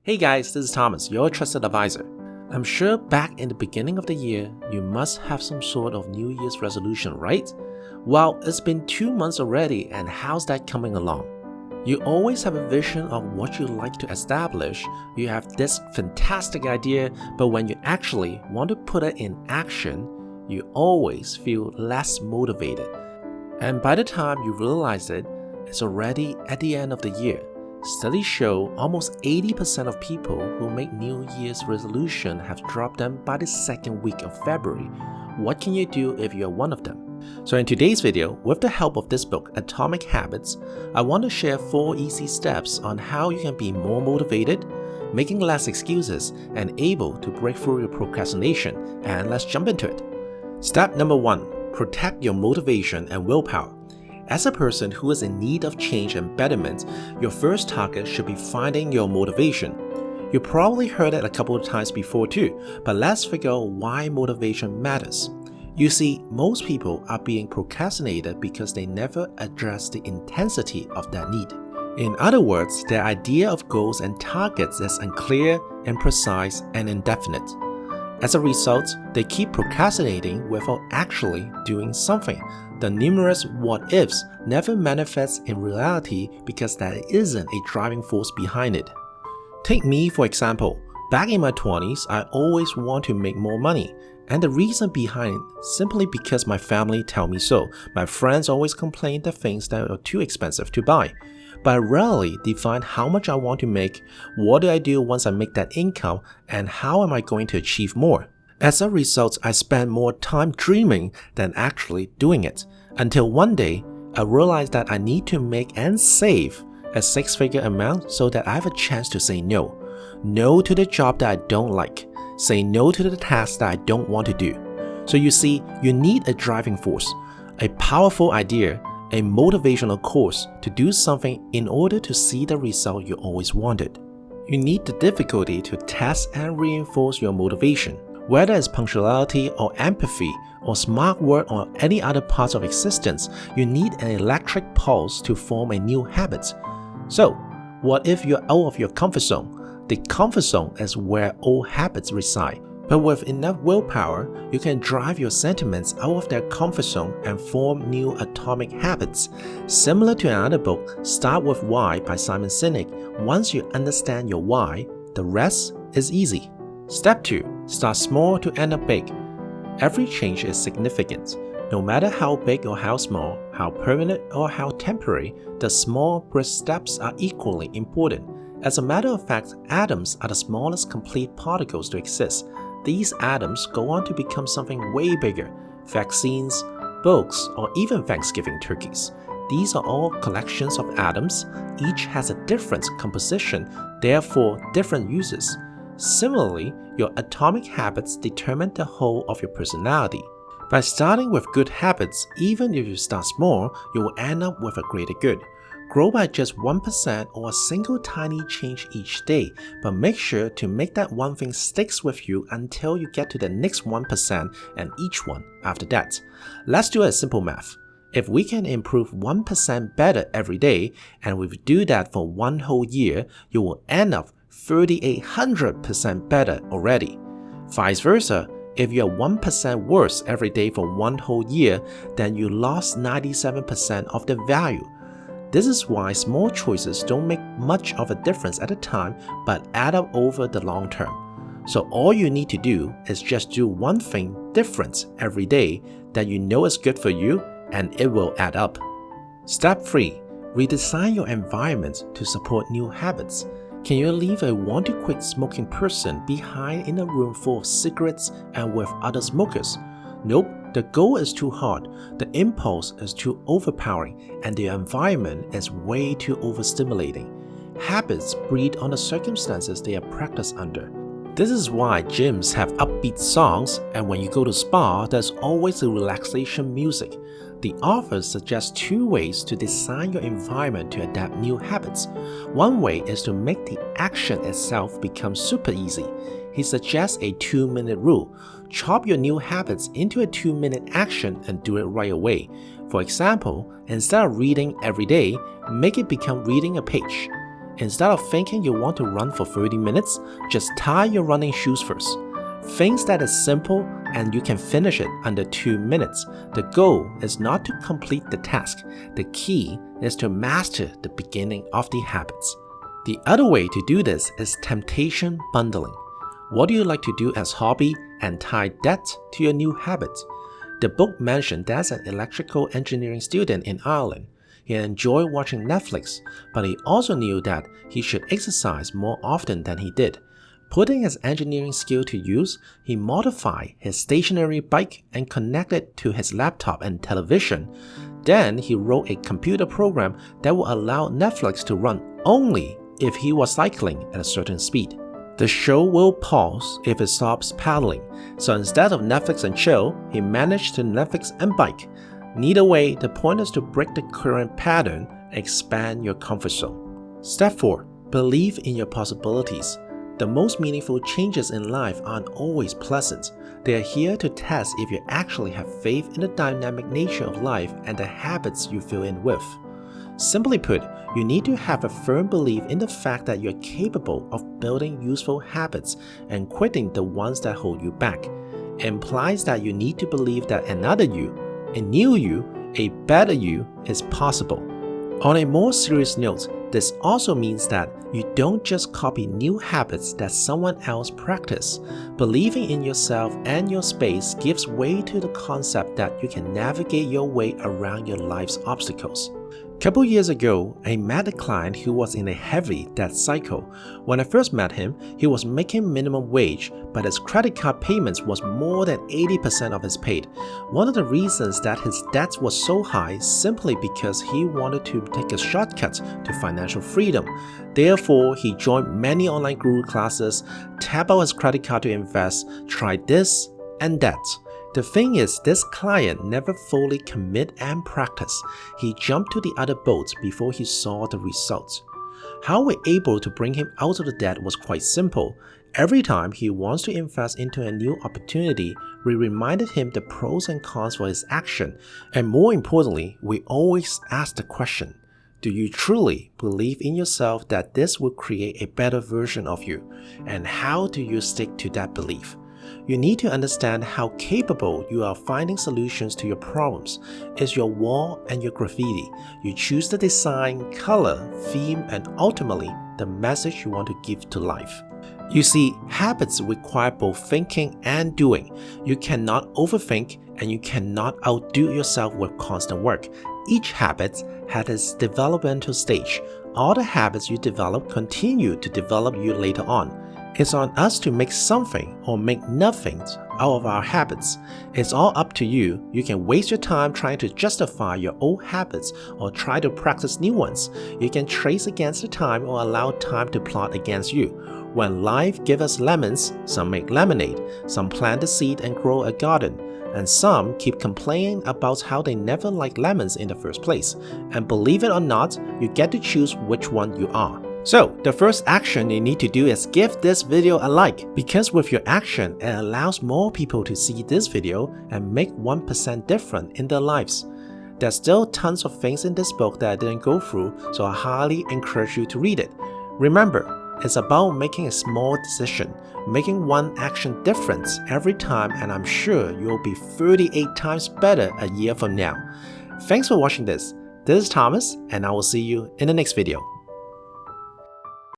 Hey guys, this is Thomas, your trusted advisor. I'm sure back in the beginning of the year, you must have some sort of New Year's resolution, right? Well, it's been 2 months already, and how's that coming along? You always have a vision of what you'd like to establish. You have this fantastic idea, but when you actually want to put it in action, you always feel less motivated. And by the time you realize it, it's already at the end of the year. Studies show almost 80% of people who make New Year's resolution have dropped them by the second week of February. What can you do if you're one of them? So in today's video, with the help of this book, Atomic Habits, I want to share 4 easy steps on how you can be more motivated, making less excuses, and able to break through your procrastination. And let's jump into it. Step number 1, protect your motivation and willpower. As a person who is in need of change and betterment, your first target should be finding your motivation. You probably heard it a couple of times before too, but let's figure out why motivation matters. You see, most people are being procrastinated because they never address the intensity of that need. In other words, their idea of goals and targets is unclear, imprecise, and indefinite. As a result, they keep procrastinating without actually doing something. The numerous what-ifs never manifest in reality because there isn't a driving force behind it. Take me for example. Back in my 20s, I always want to make more money. And the reason behind it, simply because my family tell me so. My friends always complain that things that are too expensive to buy. But I rarely define how much I want to make, what do I do once I make that income, and how am I going to achieve more. As a result, I spend more time dreaming than actually doing it. Until one day, I realized that I need to make and save a 6-figure amount so that I have a chance to say no. No to the job that I don't like. Say no to the task that I don't want to do. So you see, you need a driving force, a powerful idea, a motivational course to do something in order to see the result you always wanted. You need the difficulty to test and reinforce your motivation. Whether it's punctuality or empathy or smart work or any other parts of existence, you need an electric pulse to form a new habit. So, what if you're out of your comfort zone? The comfort zone is where old habits reside. But with enough willpower, you can drive your sentiments out of their comfort zone and form new atomic habits. Similar to another book, Start With Why by Simon Sinek, once you understand your why, the rest is easy. Step 2. Start small to end up big. Every change is significant. No matter how big or how small, how permanent or how temporary, the small brisk steps are equally important. As a matter of fact, atoms are the smallest complete particles to exist. These atoms go on to become something way bigger: vaccines, books, or even Thanksgiving turkeys. These are all collections of atoms. Each has a different composition, therefore different uses. Similarly, your atomic habits determine the whole of your personality. By starting with good habits, even if you start small, you will end up with a greater good. Grow by just 1% or a single tiny change each day, but make sure to make that one thing sticks with you until you get to the next 1% and each one after that. Let's do a simple math. If we can improve 1% better every day, and we do that for 1 whole year, you will end up 3,800% better already. Vice versa, if you're 1% worse every day for 1 whole year, then you lost 97% of the value. This is why small choices don't make much of a difference at a time, but add up over the long term. So all you need to do is just do one thing different every day that you know is good for you, and it will add up. Step 3. Redesign your environment to support new habits. Can you leave a want-to-quit smoking person behind in a room full of cigarettes and with other smokers? Nope, the goal is too hard, the impulse is too overpowering, and the environment is way too overstimulating. Habits breed on the circumstances they are practiced under. This is why gyms have upbeat songs, and when you go to spa, there's always a relaxation music. The author suggests 2 ways to design your environment to adapt new habits. One way is to make the action itself become super easy. He suggests a 2-minute rule. Chop your new habits into a 2-minute action and do it right away. For example, instead of reading every day, make it become reading a page. Instead of thinking you want to run for 30 minutes, just tie your running shoes first. Things that is simple and you can finish it under 2 minutes. The goal is not to complete the task. The key is to master the beginning of the habits. The other way to do this is temptation bundling. What do you like to do as hobby and tie that to your new habit? The book mentioned there's an electrical engineering student in Ireland. He enjoyed watching Netflix, but he also knew that he should exercise more often than he did. Putting his engineering skill to use, he modified his stationary bike and connected it to his laptop and television. Then he wrote a computer program that would allow Netflix to run only if he was cycling at a certain speed. The show will pause if it stops paddling, so instead of Netflix and chill, he managed to Netflix and bike. Neither way, the point is to break the current pattern and expand your comfort zone. Step 4. Believe in your possibilities. The most meaningful changes in life aren't always pleasant. They are here to test if you actually have faith in the dynamic nature of life and the habits you fill in with. Simply put, you need to have a firm belief in the fact that you're capable of building useful habits and quitting the ones that hold you back. It implies that you need to believe that another you, a new you, a better you is possible. On a more serious note, this also means that you don't just copy new habits that someone else practices. Believing in yourself and your space gives way to the concept that you can navigate your way around your life's obstacles. Couple years ago, I met a client who was in a heavy debt cycle. When I first met him, he was making minimum wage, but his credit card payments was more than 80% of his paid. One of the reasons that his debt was so high simply because he wanted to take a shortcut to financial freedom. Therefore, he joined many online guru classes, tapped out his credit card to invest, tried this and that. The thing is, this client never fully commit and practice. He jumped to the other boat before he saw the results. How we're able to bring him out of the debt was quite simple. Every time he wants to invest into a new opportunity, we reminded him the pros and cons for his action. And more importantly, we always ask the question, do you truly believe in yourself that this will create a better version of you? And how do you stick to that belief? You need to understand how capable you are finding solutions to your problems. It's your wall and your graffiti. You choose the design, color, theme, and ultimately the message you want to give to life. You see, habits require both thinking and doing. You cannot overthink and you cannot outdo yourself with constant work. Each habit has its developmental stage. All the habits you develop continue to develop you later on. It's on us to make something or make nothing out of our habits. It's all up to you. You can waste your time trying to justify your old habits or try to practice new ones. You can trace against the time or allow time to plot against you. When life gives us lemons, some make lemonade, some plant a seed and grow a garden, and some keep complaining about how they never liked lemons in the first place. And believe it or not, you get to choose which one you are. So, the first action you need to do is give this video a like, because with your action, it allows more people to see this video and make 1% different in their lives. There's still tons of things in this book that I didn't go through, so I highly encourage you to read it. Remember, it's about making a small decision, making one action difference every time, and I'm sure you'll be 38 times better a year from now. Thanks for watching this. This is Thomas, and I will see you in the next video.